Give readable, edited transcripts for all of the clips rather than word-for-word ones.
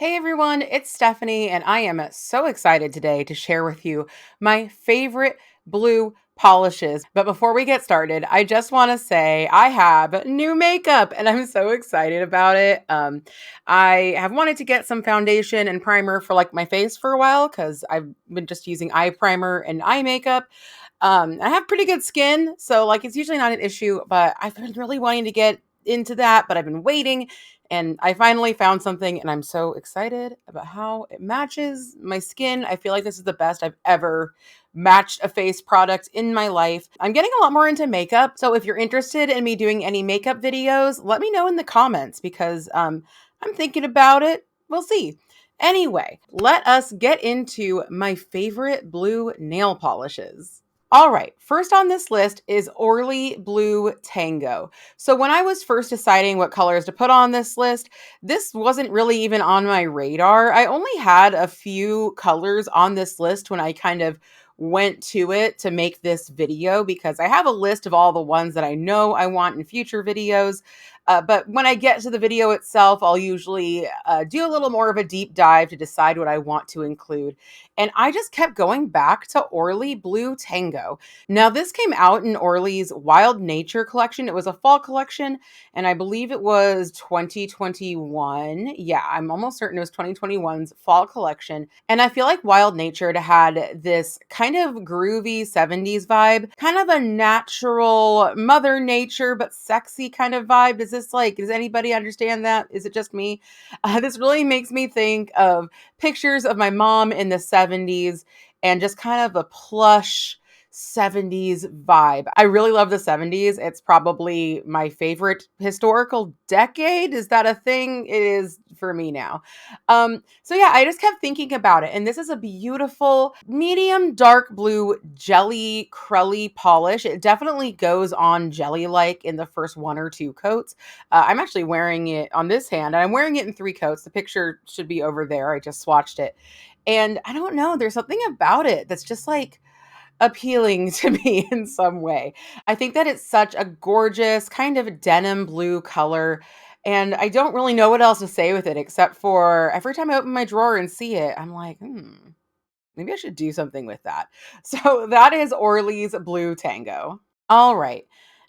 Hey everyone, it's Stephanie, and I am so excited today to share with you my favorite blue polishes. But before we get started, I just want to say I have new makeup and I'm so excited about it. I have wanted to get some foundation and primer for like my face for a while because I've been just using eye primer and eye makeup. I have pretty good skin, so like it's usually not an issue, but I've been really wanting to get into that, but I've been waiting and I finally found something and I'm so excited about how it matches my skin. I feel like this is the best I've ever matched a face product in my life. I'm getting a lot more into makeup. So if you're interested in me doing any makeup videos, let me know in the comments because I'm thinking about it. We'll see. Anyway, let us get into my favorite blue nail polishes. All right, first on this list is Orly Blue Tango. So when I was first deciding what colors to put on this list, this wasn't really even on my radar. I only had a few colors on this list when I kind of went to it to make this video because I have a list of all the ones that I know I want in future videos. But when I get to the video itself, I'll usually do a little more of a deep dive to decide what I want to include. And I just kept going back to Orly Blue Tango. Now, this came out in Orly's Wild Nature collection. It was a fall collection, and I believe it was 2021. Yeah, I'm almost certain it was 2021's fall collection. And I feel like Wild Nature had this kind of groovy 70s vibe, kind of a natural Mother Nature, but sexy kind of vibe. Does anybody understand that? Is it just me? This really makes me think of pictures of my mom in the 70s and just kind of a plush 70s vibe. I really love the 70s. It's probably my favorite historical decade. Is that a thing? It is for me now. So yeah, I just kept thinking about it. And this is a beautiful medium dark blue jelly crully polish. It definitely goes on jelly like in the first one or two coats. I'm actually wearing it on this hand, and I'm wearing it in three coats. The picture should be over there. I just swatched it. And I don't know, there's something about it that's just like appealing to me in some way. I think that it's such a gorgeous kind of denim blue color. And I don't really know what else to say with it except for every time I open my drawer and see it, I'm like, maybe I should do something with that. So that is Orly's Blue Tango. All right.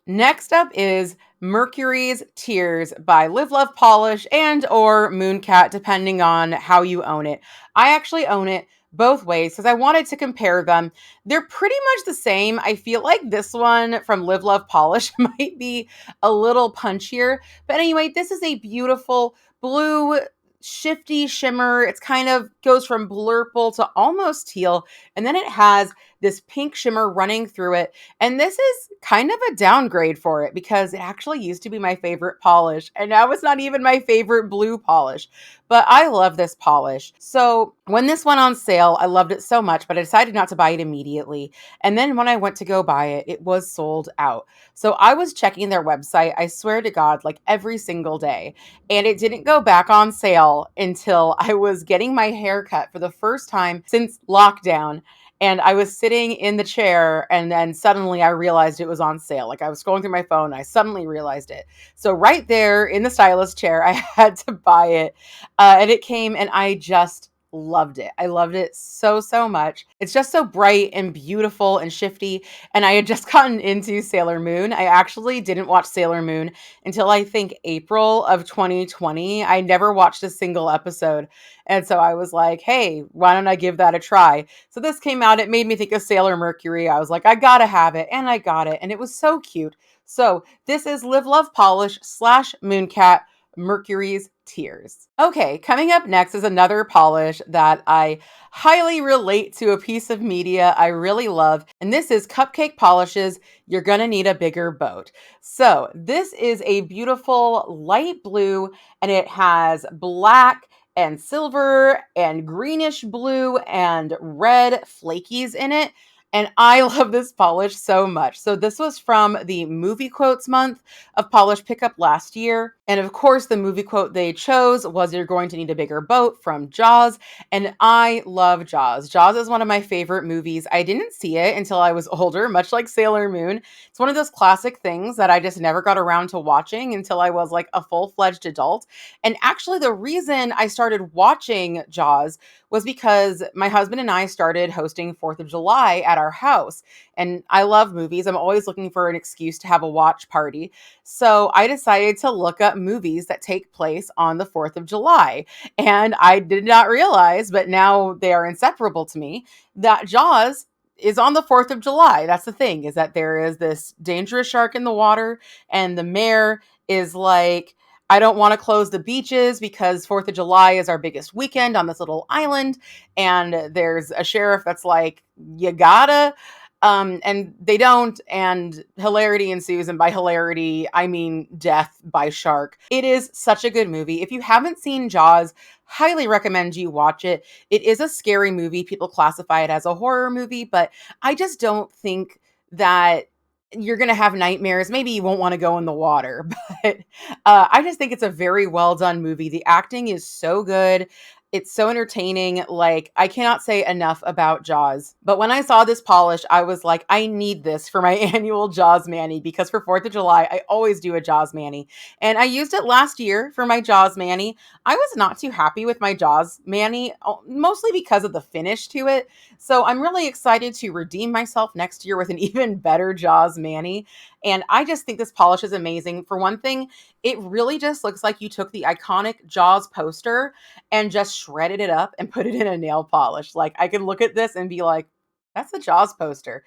Next up is Mercury's Tears by Live Love Polish and or Mooncat, depending on how you own it. I actually own it both ways because I wanted to compare them. They're pretty much the same. I feel like this one from Live Love Polish might be a little punchier. But anyway, this is a beautiful blue shifty shimmer. It's kind of goes from blurple to almost teal. And then it has this pink shimmer running through it. And this is kind of a downgrade for it because it actually used to be my favorite polish. And now it's not even my favorite blue polish. But I love this polish. So when this went on sale, I loved it so much, but I decided not to buy it immediately. And then when I went to go buy it, it was sold out. So I was checking their website, I swear to God, like every single day. And it didn't go back on sale until I was getting my hair cut for the first time since lockdown. And I was sitting in the chair, and then suddenly I realized it was on sale. Like I was scrolling through my phone, and I suddenly realized it. So right there in the stylist chair, I had to buy it. And it came, and I just loved it. I loved it so, so much. It's just so bright and beautiful and shifty. And I had just gotten into Sailor Moon. I actually didn't watch Sailor Moon until I think April of 2020. I never watched a single episode. And so I was like, hey, why don't I give that a try? So this came out. It made me think of Sailor Mercury. I was like, I gotta have it. And I got it. And it was so cute. So this is Live Love Polish slash Mooncat Mercury's Tears. Okay, coming up next is another polish that I highly relate to a piece of media I really love, and this is Cupcake Polishes You're Gonna Need a Bigger Boat. So this is a beautiful light blue, and it has black and silver and greenish blue and red flakies in it. And I love this polish so much. So this was from the movie quotes month of polish pickup last year. And of course, the movie quote they chose was "You're going to need a bigger boat" from Jaws. And I love Jaws. Jaws is one of my favorite movies. I didn't see it until I was older, much like Sailor Moon. It's one of those classic things that I just never got around to watching until I was like a full-fledged adult. And actually, the reason I started watching Jaws was because my husband and I started hosting 4th of July at our house. And I love movies. I'm always looking for an excuse to have a watch party. So I decided to look up movies that take place on the 4th of July. And I did not realize, but now they are inseparable to me, that Jaws is on the 4th of July. That's the thing, is that there is this dangerous shark in the water, and the mayor is like, I don't want to close the beaches because 4th of July is our biggest weekend on this little island. And there's a sheriff that's like, you gotta. And they don't. And hilarity ensues. And by hilarity, I mean death by shark. It is such a good movie. If you haven't seen Jaws, highly recommend you watch it. It is a scary movie. People classify it as a horror movie, but I just don't think that you're going to have nightmares. Maybe you won't want to go in the water, but I just think it's a very well done movie. The acting is so good. It's so entertaining. Like, I cannot say enough about Jaws. But when I saw this polish, I was like, I need this for my annual Jaws Mani, because for 4th of July, I always do a Jaws Mani. And I used it last year for my Jaws Mani. I was not too happy with my Jaws Mani, mostly because of the finish to it. So I'm really excited to redeem myself next year with an even better Jaws Mani. And I just think this polish is amazing. For one thing, it really just looks like you took the iconic Jaws poster and just shredded it up and put it in a nail polish. Like, I can look at this and be like, that's a Jaws poster.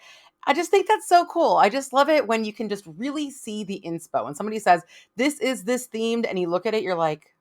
I just think that's so cool. I just love it when you can just really see the inspo. When somebody says, this is this themed, and you look at it, you're like,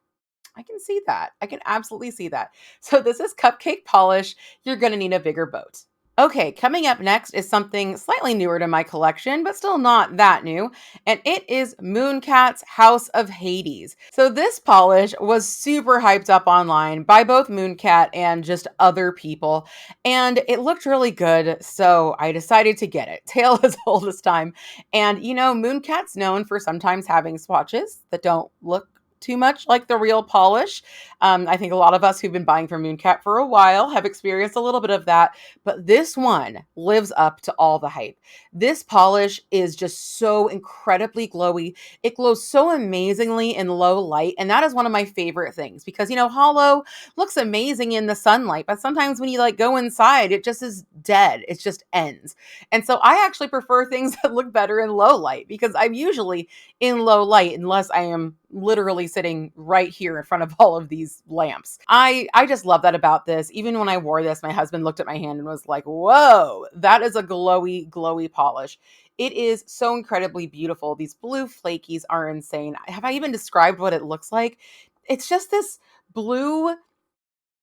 I can see that. I can absolutely see that. So this is cupcake polish. You're going to need a bigger boat. Okay, coming up next is something slightly newer to my collection, but still not that new, and it is Mooncat's House of Hades. So this polish was super hyped up online by both Mooncat and just other people, and it looked really good, so I decided to get it. Tale as old as time. And Mooncat's known for sometimes having swatches that don't look too much like the real polish. I think a lot of us who've been buying from Mooncat for a while have experienced a little bit of that, but this one lives up to all the hype. This polish is just so incredibly glowy. It glows so amazingly in low light, and that is one of my favorite things, because hollow looks amazing in the sunlight, but sometimes when you go inside, it just is dead. It just ends. And so I actually prefer things that look better in low light, because I'm usually in low light unless I am literally sitting right here in front of all of these lamps. I just love that about this. Even when I wore this, my husband looked at my hand and was like, whoa, that is a glowy, glowy polish. It is so incredibly beautiful. These blue flakies are insane. Have I even described what it looks like? It's just this blue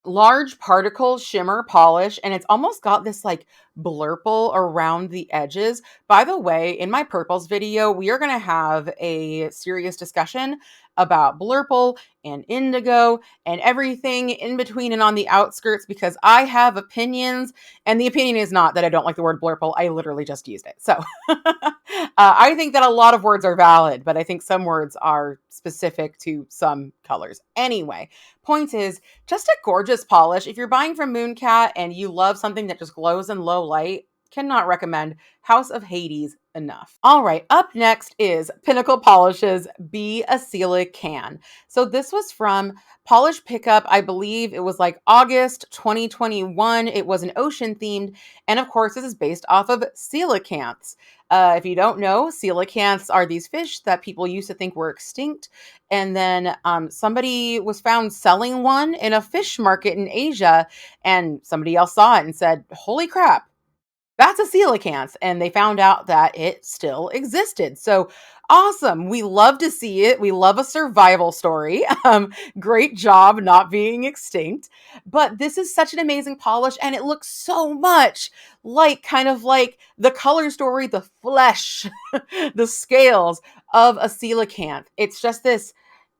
large particle shimmer polish, and it's almost got this blurple around the edges. By the way, in my purples video, we are going to have a serious discussion about blurple and indigo and everything in between and on the outskirts, because I have opinions, and the opinion is not that I don't like the word blurple. I literally just used it. So I think that a lot of words are valid, but I think some words are specific to some colors. Anyway, point is, just a gorgeous polish. If you're buying from Mooncat and you love something that just glows in low light, cannot recommend House of Hades enough. All right, up next is Pinnacle Polish's AIC Can. So this was from Polish Pickup. I believe it was August 2021. It was an ocean themed. And of course, this is based off of coelacanths. If you don't know, coelacanths are these fish that people used to think were extinct. And then somebody was found selling one in a fish market in Asia, and somebody else saw it and said, holy crap, that's a coelacanth. And they found out that it still existed. So awesome. We love to see it. We love a survival story. Great job not being extinct. But this is such an amazing polish, and it looks so much kind of like the color story, the flesh, the scales of a coelacanth. It's just this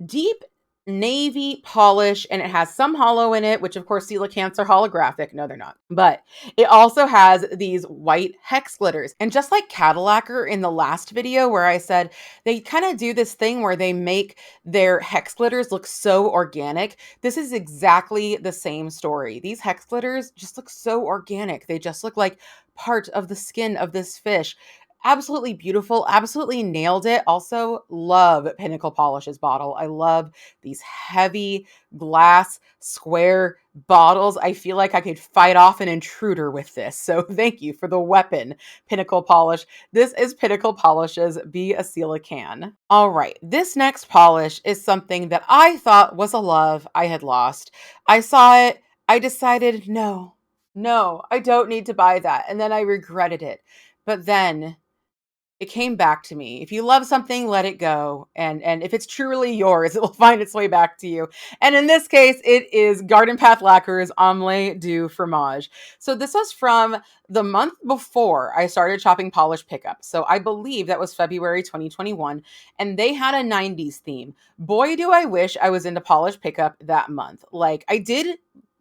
deep navy polish, and it has some hollow in it, which of course coelacanths are holographic. No, they're not. But it also has these white hex glitters. And just like Cadillacer in the last video where I said they kind of do this thing where they make their hex glitters look so organic, this is exactly the same story. These hex glitters just look so organic. They just look like part of the skin of this fish. Absolutely beautiful. Absolutely nailed it. Also, love Pinnacle Polish's bottle. I love these heavy glass square bottles. I feel like I could fight off an intruder with this. So thank you for the weapon, Pinnacle Polish. This is Pinnacle Polish's Be a Seal Can. All right. This next polish is something that I thought was a love I had lost. I saw it. I decided, no, I don't need to buy that. And then I regretted it. But then it came back to me. If you love something, let it go. And if it's truly yours, it will find its way back to you. And in this case, it is Garden Path Lacquer's Omeldo Forage. So this was from the month before I started shopping polish pickup. So I believe that was February 2021. And they had a 90s theme. Boy, do I wish I was into polish pickup that month. Like, I did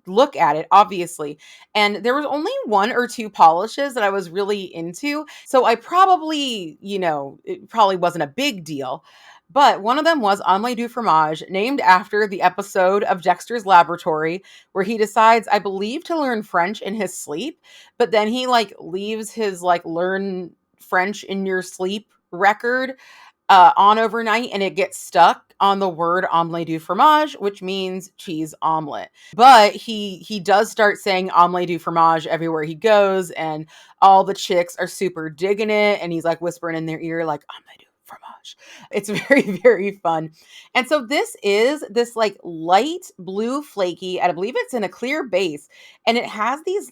look at it, obviously. And there was only one or two polishes that I was really into. So I probably, it probably wasn't a big deal. But one of them was Omelette du Fromage, named after the episode of Dexter's Laboratory, where he decides, I believe, to learn French in his sleep. But then he leaves his learn French in your sleep record on overnight, and it gets stuck on the word omelette du fromage, which means cheese omelet. But he does start saying omelette du fromage everywhere he goes, and all the chicks are super digging it, and he's whispering in their ear omelette du fromage. It's very, very fun. And so this is this light blue flaky, I believe it's in a clear base, and it has these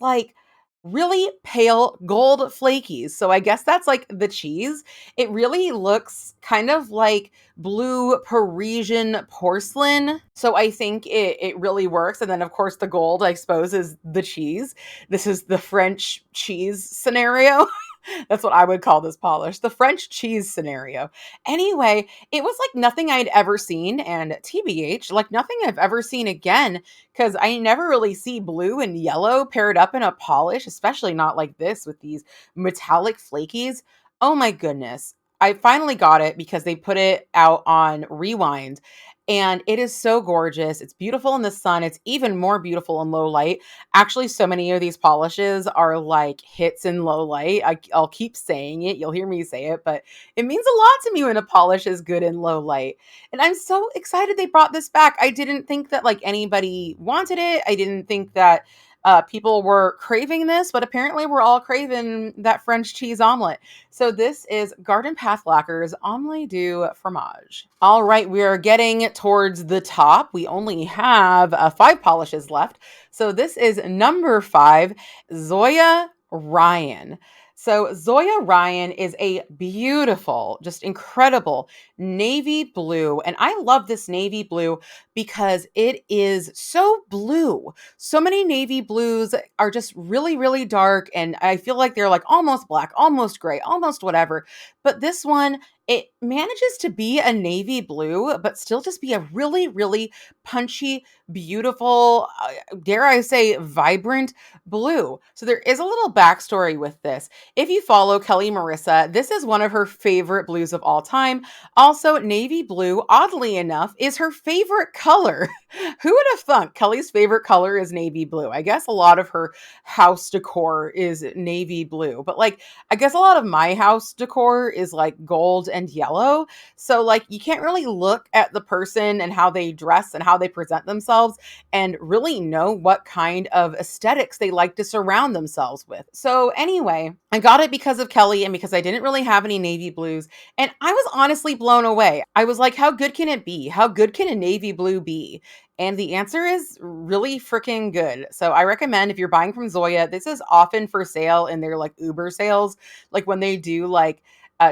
really pale gold flakies. So I guess that's the cheese. It really looks kind of like blue Parisian porcelain. So I think it really works. And then of course the gold, I suppose, is the cheese. This is the French cheese scenario. That's what I would call this polish, the French cheese scenario. Anyway, it was nothing I'd ever seen, and TBH, nothing I've ever seen again, because I never really see blue and yellow paired up in a polish, especially not like this with these metallic flakies. Oh my goodness. I finally got it because they put it out on Rewind, and it is so gorgeous. It's beautiful in the sun. It's even more beautiful in low light. Actually, so many of these polishes are hits in low light. I'll keep saying it. You'll hear me say it, but it means a lot to me when a polish is good in low light. And I'm so excited they brought this back. I didn't think that anybody wanted it. I didn't think that people were craving this, but apparently we're all craving that French cheese omelet. So this is Garden Path Lacquer's Omelette du Fromage. All right, we are getting towards the top. We only have 5 polishes left. So this is number 5, Zoya Ryan. So Zoya Ryan is a beautiful, just incredible navy blue. And I love this navy blue because it is so blue. So many navy blues are just really, really dark. And I feel like they're almost black, almost gray, almost whatever. But this one, it manages to be a navy blue, but still just be a really, really punchy, beautiful, dare I say, vibrant blue. So there is a little backstory with this. If you follow Kelly Marissa, this is one of her favorite blues of all time. Also, navy blue, oddly enough, is her favorite color. Who would have thunk Kelly's favorite color is navy blue? I guess a lot of her house decor is navy blue, but I guess a lot of my house decor is gold and yellow. So you can't really look at the person and how they dress and how they present themselves and really know what kind of aesthetics they like to surround themselves with. So anyway, I got it because of Kelly and because I didn't really have any navy blues. And I was honestly blown away. I was like, how good can it be? How good can a navy blue be? And the answer is really freaking good. So I recommend if you're buying from Zoya, this is often for sale in their Uber sales. When they do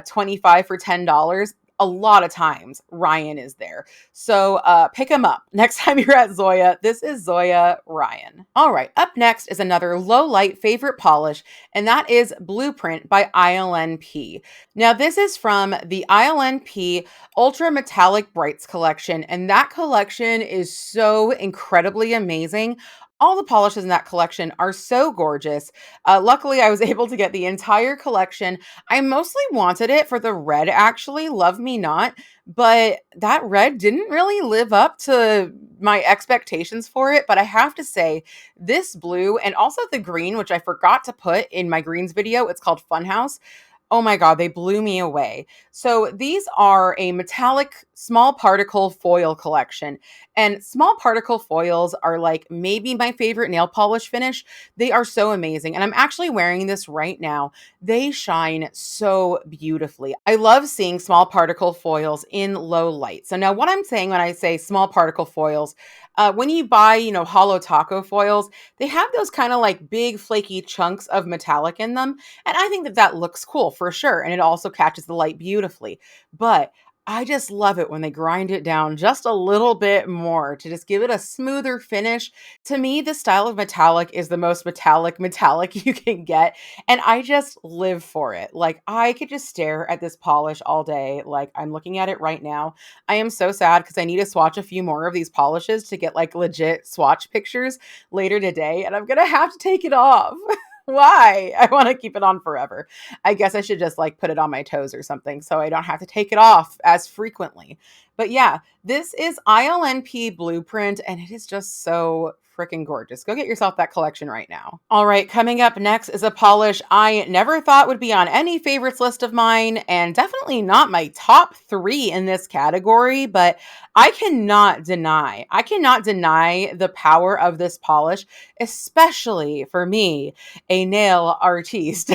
25 for $10. a lot of times Ryan is there. So pick him up next time you're at Zoya. This is Zoya Ryan. All right, up next is another low light favorite polish, and that is Blueprint by ILNP. Now, this is from the ILNP Ultra Metallic Brights collection, and that collection is so incredibly amazing. All the polishes in that collection are so gorgeous. Luckily, I was able to get the entire collection. I mostly wanted it for the red, actually, Love Me Not, but that red didn't really live up to my expectations for it. But I have to say, this blue and also the green, which I forgot to put in my greens video, it's called Funhouse. Oh my God, they blew me away. So these are a metallic small particle foil collection. And small particle foils are like maybe my favorite nail polish finish. They are so amazing. And I'm actually wearing this right now. They shine so beautifully. I love seeing small particle foils in low light. So now what I'm saying when I say small particle foils, when you buy, hollow taco foils, they have those kind of like big flaky chunks of metallic in them. And I think that that looks cool for sure. And it also catches the light beautifully. But I just love it when they grind it down just a little bit more to just give it a smoother finish. To me, this style of metallic is the most metallic you can get. And I just live for it. Like, I could just stare at this polish all day. Like, I'm looking at it right now. I am so sad because I need to swatch a few more of these polishes to get like legit swatch pictures later today. And I'm going to have to take it off. Why? I want to keep it on forever. I guess I should just like put it on my toes or something so I don't have to take it off as frequently. But yeah, this is ILNP Blueprint and it is just so freaking gorgeous. Go get yourself that collection right now. All right, coming up next is a polish I never thought would be on any favorites list of mine and definitely not my top 3 in this category, but I cannot deny the power of this polish, especially for me, a nail artiste.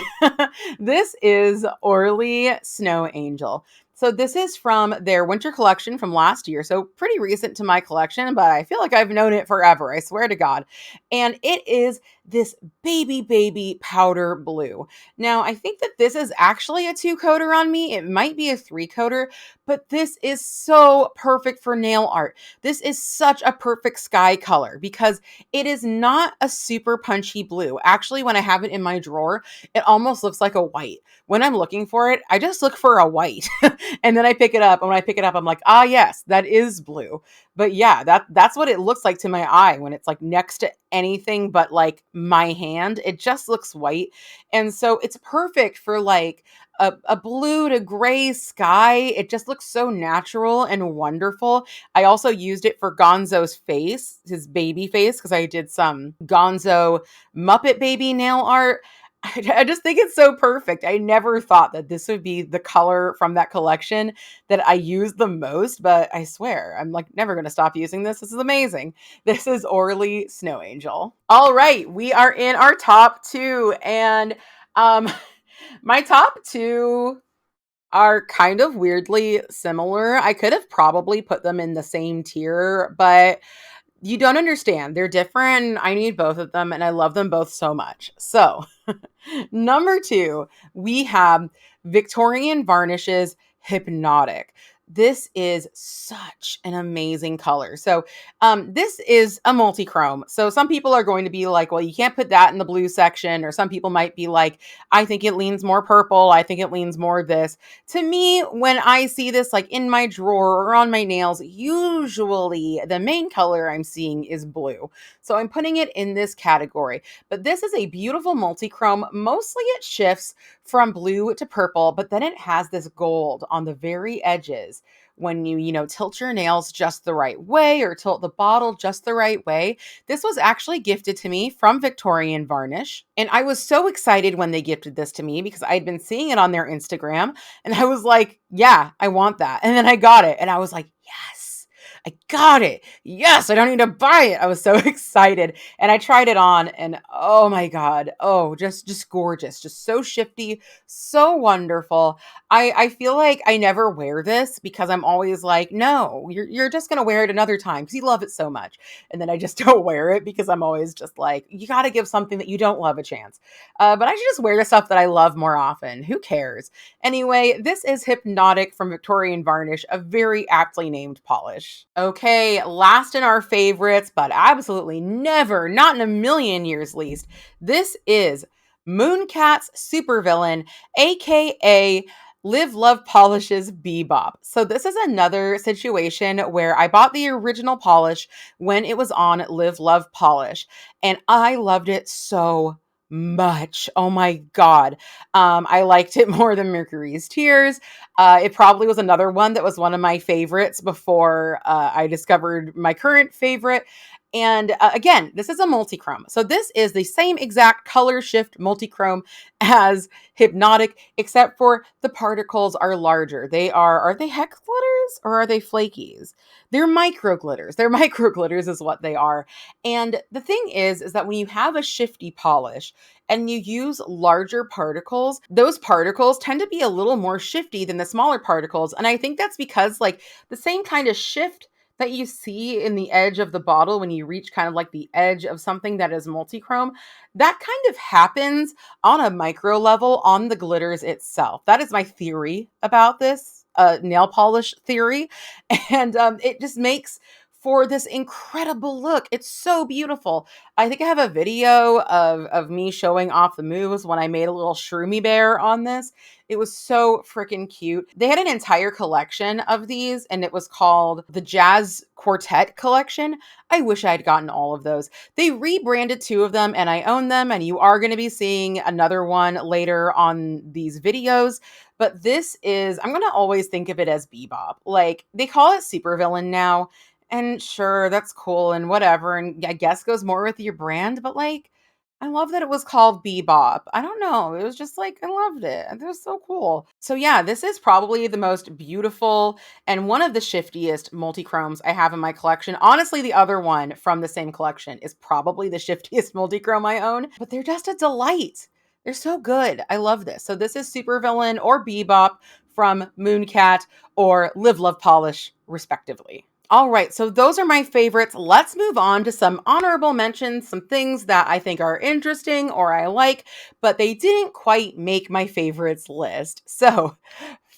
This is Orly Snow Angel. So this is from their winter collection from last year. So pretty recent to my collection, but I feel like I've known it forever. I swear to God. And it is this baby powder blue. Now, I think that this is actually a 2-coater on me. It might be a 3-coater, but this is so perfect for nail art. This is such a perfect sky color because it is not a super punchy blue. Actually, when I have it in my drawer, it almost looks like a white. When I'm looking for it, I just look for a white and then I pick it up. And when I pick it up, I'm like, ah, yes, that is blue. But yeah, that's what it looks like to my eye when it's like next to anything but like my hand. It just looks white. And so it's perfect for like a blue to gray sky. It just looks so natural and wonderful. I also used it for Gonzo's face, his baby face, because I did some Gonzo Muppet baby nail art. I just think it's so perfect. I never thought that this would be the color from that collection that I use the most, but I swear, I'm like never going to stop using this. This is amazing. This is Orly Snow Angel. All right, we are in our top 2 and um my top 2 are kind of weirdly similar. I could have probably put them in the same tier, but you don't understand. They're different. I need both of them and I love them both so much. So, number 2, we have Victorian Varnishes Hypnotic. This is such an amazing color. So, this is a multi-chrome. So some people are going to be like, well, you can't put that in the blue section. Or some people might be like, I think it leans more purple. I think it leans more this. To me, when I see this like in my drawer or on my nails, usually the main color I'm seeing is blue. So I'm putting it in this category. But this is a beautiful multi-chrome. Mostly it shifts from blue to purple, but then it has this gold on the very edges when you tilt your nails just the right way or tilt the bottle just the right way. This was actually gifted to me from Victorian Varnish. And I was so excited when they gifted this to me because I'd been seeing it on their Instagram and I was like, yeah, I want that. And then I got it and I was like, yes. I got it. Yes, I don't need to buy it. I was so excited. And I tried it on and oh my God. Oh, just gorgeous. Just so shifty, so wonderful. I feel like I never wear this because I'm always like, no, you're just gonna wear it another time because you love it so much. And then I just don't wear it because I'm always just like, you gotta give something that you don't love a chance. But I should just wear the stuff that I love more often. Who cares? Anyway, this is Hypnotic from Victorian Varnish, a very aptly named polish. Okay, last in our favorites, but absolutely never, not in a million years least, this is Mooncat's supervillain, aka Live Love Polishes Bebop. So this is another situation where I bought the original polish when it was on Live Love Polish, and I loved it so much. Oh my God. I liked it more than Mercury's Tears. It probably was another one that was one of my favorites before I discovered my current favorite. And again, this is a multichrome. So this is the same exact color shift multichrome as Hypnotic, except for the particles are larger. Are they hex glitters or are they flakies? They're micro glitters. They're micro glitters is what they are. And the thing is that when you have a shifty polish, and you use larger particles, those particles tend to be a little more shifty than the smaller particles. And I think that's because, like, the same kind of shift that you see in the edge of the bottle when you reach kind of like the edge of something that is multichrome, that kind of happens on a micro level on the glitters itself. That is my theory about this nail polish theory. And it just makes for this incredible look. It's so beautiful. I think I have a video of me showing off the moves when I made a little shroomy bear on this. It was so freaking cute. They had an entire collection of these, and it was called the Jazz Quartet Collection. I wish I had gotten all of those. They rebranded two of them, and I own them, and you are going to be seeing another one later on these videos. But this is, I'm going to always think of it as Bebop. Like, they call it Supervillain now, and sure, that's cool and whatever, and I guess goes more with your brand, but like, I love that it was called Bebop. I don't know. It was just like, I loved it. It was so cool. So, yeah, this is probably the most beautiful and one of the shiftiest multichromes I have in my collection. Honestly, the other one from the same collection is probably the shiftiest multichrome I own, but they're just a delight. They're so good. I love this. So, this is Supervillain or Bebop from Mooncat or Live Love Polish, respectively. All right, so those are my favorites. Let's move on to some honorable mentions, some things that I think are interesting or I like, but they didn't quite make my favorites list. So,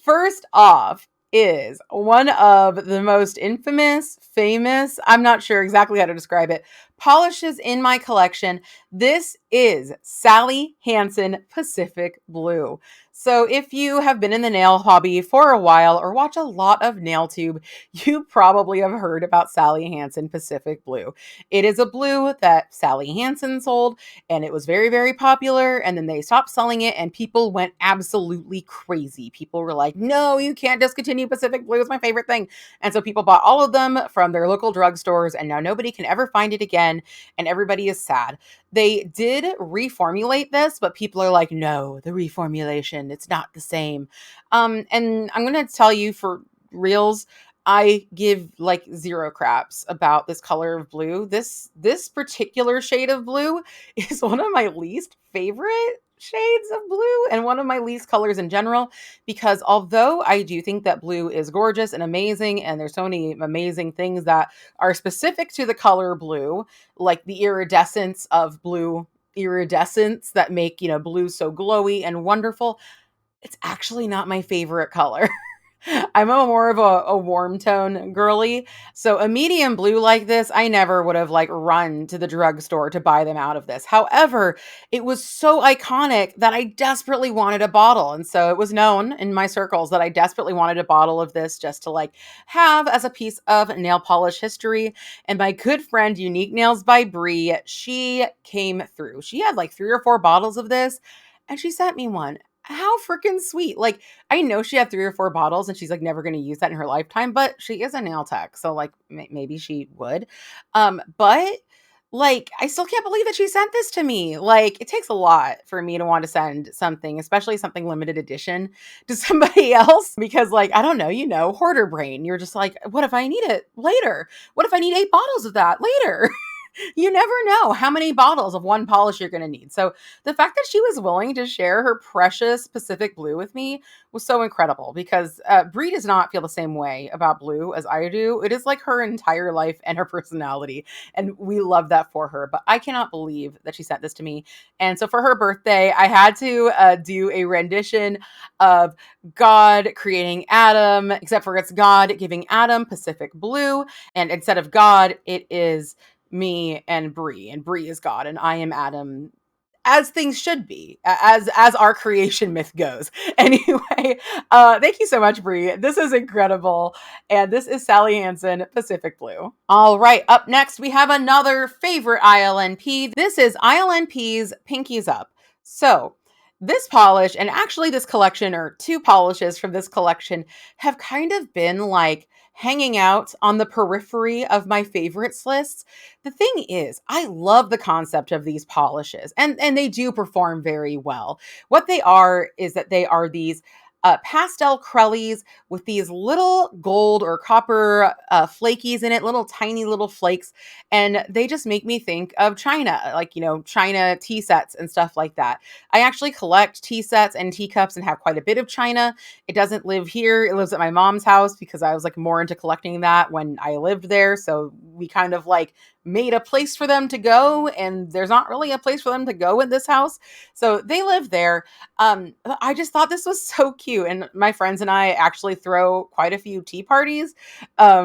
first off is one of the most infamous, famous, I'm not sure exactly how to describe it, polishes in my collection. This is Sally Hansen Pacific Blue. So, if you have been in the nail hobby for a while or watch a lot of NailTube, you probably have heard about Sally Hansen Pacific Blue. It is a blue that Sally Hansen sold, and it was very, very popular. And then they stopped selling it, and people went absolutely crazy. People were like, no, you can't discontinue Pacific Blue. It's my favorite thing. And so people bought all of them from their local drugstores, and now nobody can ever find it again, and everybody is sad. They did reformulate this, but people are like, no, the reformulation, it's not the same. And I'm going to tell you for reals, I give like zero craps about this color of blue. This particular shade of blue is one of my least favorite shades of blue and one of my least colors in general, because although I do think that blue is gorgeous and amazing and there's so many amazing things that are specific to the color blue, like the iridescence of blue, iridescence that make, blue so glowy and wonderful, it's actually not my favorite color. I'm more of a warm tone girly. So a medium blue like this, I never would have like run to the drugstore to buy them out of this. However, it was so iconic that I desperately wanted a bottle. And so it was known in my circles that I desperately wanted a bottle of this just to like have as a piece of nail polish history. And my good friend Unique Nails by Brie, she came through. She had like 3 or 4 bottles of this and she sent me one. How freaking sweet. Like, I know she had 3 or 4 bottles and she's like never going to use that in her lifetime, but she is a nail tech. So like maybe she would. But Like, I still can't believe that she sent this to me. Like, it takes a lot for me to want to send something, especially something limited edition, to somebody else because, like, I don't know, hoarder brain. You're just like, what if I need it later? What if I need 8 bottles of that later? You never know how many bottles of one polish you're going to need. So the fact that she was willing to share her precious Pacific Blue with me was so incredible because Brie does not feel the same way about blue as I do. It is like her entire life and her personality. And we love that for her. But I cannot believe that she sent this to me. And so for her birthday, I had to do a rendition of God creating Adam, except for it's God giving Adam Pacific Blue. And instead of God, it is me and Brie is God, and I am Adam, as things should be, as our creation myth goes. Anyway, thank you so much, Brie. This is incredible, and this is Sally Hansen, Pacific Blue. All right, up next we have another favorite ILNP. This is ILNP's Pinkies Up. So. This polish, and actually this collection, or two polishes from this collection, have kind of been like hanging out on the periphery of my favorites lists. The thing is, I love the concept of these polishes, and they do perform very well. What they are is that they are these pastel crellies with these little gold or copper flakies in it, little tiny little flakes, and they just make me think of China, like China tea sets and stuff like that. I actually collect tea sets and teacups and have quite a bit of China. It doesn't live here; it lives at my mom's house because I was like more into collecting that when I lived there. So we kind of like made a place for them to go, and there's not really a place for them to go in this house. So they live there. I just thought this was so cute. And my friends and I actually throw quite a few tea parties,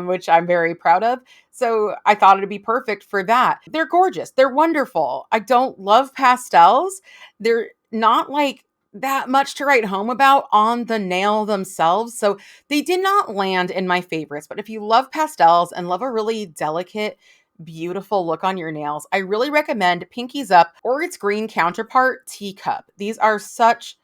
which I'm very proud of. So I thought it'd be perfect for that. They're gorgeous. They're wonderful. I don't love pastels. They're not like that much to write home about on the nail themselves. So they did not land in my favorites. But if you love pastels and love a really delicate, beautiful look on your nails, I really recommend Pinkies Up or its green counterpart, Teacup. These are such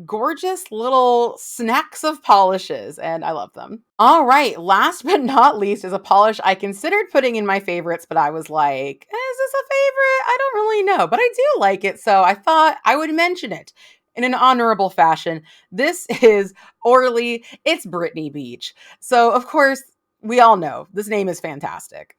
gorgeous little snacks of polishes, and I love them. All right, last but not least is a polish I considered putting in my favorites, but I was like, is this a favorite? I don't really know, but I do like it, so I thought I would mention it in an honorable fashion. This is Orly. It's Britney Beach. So, of course, we all know this name is fantastic.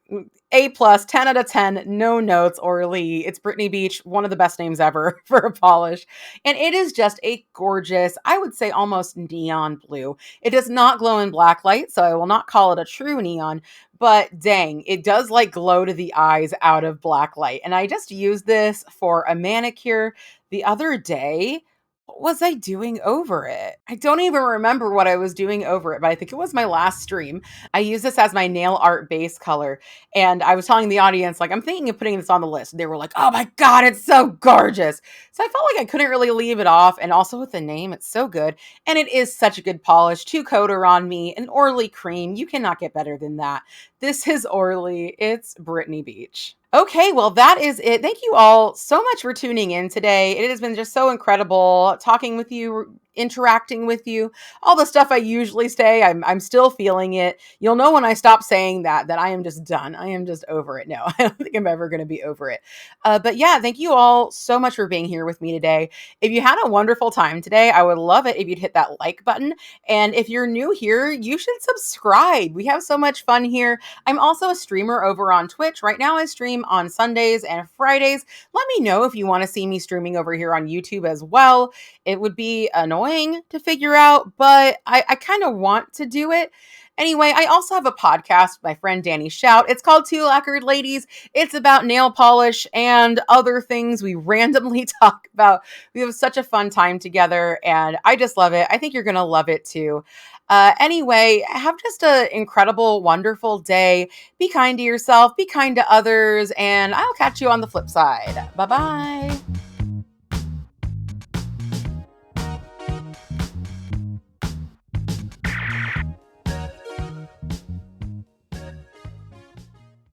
A plus, 10 out of 10, no notes, Orly. It's Britney Beach, one of the best names ever for a polish. And it is just a gorgeous, I would say almost neon blue. It does not glow in black light, so I will not call it a true neon, but dang, it does like glow to the eyes out of black light. And I just used this for a manicure the other day. What was I doing over it? I don't even remember what I was doing over it, but I think it was my last stream. I use this as my nail art base color. And I was telling the audience, like, I'm thinking of putting this on the list. They were like, oh my God, it's so gorgeous. So I felt like I couldn't really leave it off. And also with the name, it's so good. And it is such a good polish. 2-coater on me, an Orly cream. You cannot get better than that. This is Orly. It's Britney Beach. Okay, well, that is it. Thank you all so much for tuning in today. It has been just so incredible talking with you, interacting with you, all the stuff I usually say. I'm still feeling it. You'll know when I stop saying that I am just done. I am just over it. No, I don't think I'm ever going to be over it. But yeah, thank you all so much for being here with me today. If you had a wonderful time today, I would love it if you'd hit that like button. And if you're new here, you should subscribe. We have so much fun here. I'm also a streamer over on Twitch. Right now I stream on Sundays and Fridays. Let me know if you want to see me streaming over here on YouTube as well. It would be annoying to figure out, but I kind of want to do it. Anyway, I also have a podcast with my friend Danny Shout. It's called Two Lacquered Ladies. It's about nail polish and other things we randomly talk about. We have such a fun time together, and I just love it. I think you're going to love it too. Anyway, have just an incredible, wonderful day. Be kind to yourself, be kind to others, and I'll catch you on the flip side. Bye-bye.